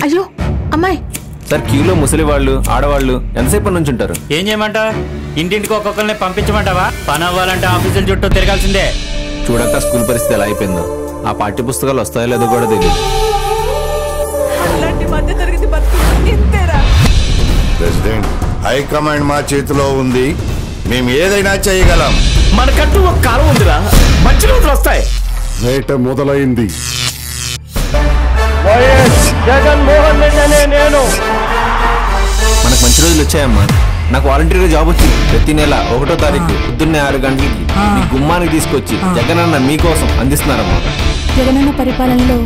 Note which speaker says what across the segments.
Speaker 1: అయ్యో అమ్మాయి.
Speaker 2: సార్ క్యూలో ముసలి వాళ్ళు ఆడవాళ్ళు ఎంతసేపు నుంచి ఉంటారు?
Speaker 3: ఏం చేయమంటా? ఇంటింటికి ఒక్కొక్కరిని పంపించమంటావా? పని అవ్వాలంటే ఆఫీసుల చుట్టూ తిరగాల్సిందే.
Speaker 2: చూడక స్కూల్ పరిస్థితి ఎలా అయిపోయిందో. ఆ పాఠ్య పుస్తకాలు వస్తాయో లేదో కూడా తెలియదు.
Speaker 4: ప్రెసిడెంట్, హైకమాండ్ మా చేతిలో ఉంది. మేము ఏదైనా చేయగలం.
Speaker 5: మనకంటూ ఒక కాలం ఉందిరా, మంచి రోజులు వస్తాయి.
Speaker 6: వేట మొదలైంది.
Speaker 5: జగన్మోహన్ రెడ్డి అనే నేను.
Speaker 2: మనకు మంచి రోజులు వచ్చాయమ్మా. నాకు వాలంటీర్గా జాబ్ వచ్చింది. ప్రతి నెల 1వ తారీఖు పొద్దున్నే 6 గంటలకి మీ గుమ్మానికి తీసుకొచ్చి జగనన్న మీకోసం అందిస్తున్నారమ్మా.
Speaker 1: జగనన్న పరిపాలనలో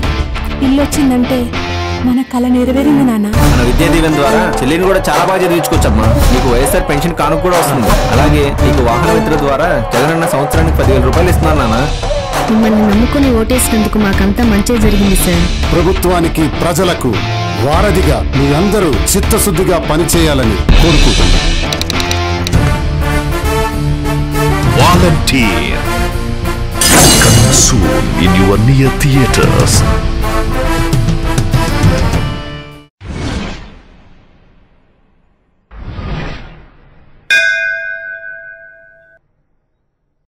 Speaker 1: ఇల్లు వచ్చిందంటే మన కళ నెరవేరింది నాన్న.
Speaker 2: మన విద్యా దీవెన ద్వారా చెల్లిని కూడా చాలా బాగా చదివించుకోవచ్చమ్మా. నీకు వైఎస్ఆర్ పెన్షన్ కానుక కూడా వస్తుంది. అలాగే నీకు వాహన మిత్ర ద్వారా జగనన్న సంవత్సరానికి 10,000 రూపాయలు ఇస్తున్నాను నాన్న.
Speaker 7: మిమ్మల్ని నమ్ముకుని ఓటేసినందుకు మాకంతా మంచి జరిగింది సార్.
Speaker 6: ప్రభుత్వానికి ప్రజలకు వారధిగా మీ అందరూ చిత్తశుద్ధిగా పనిచేయాలని కోరుకుంటున్నాను.
Speaker 8: Volunteer. Coming soon in your near theaters.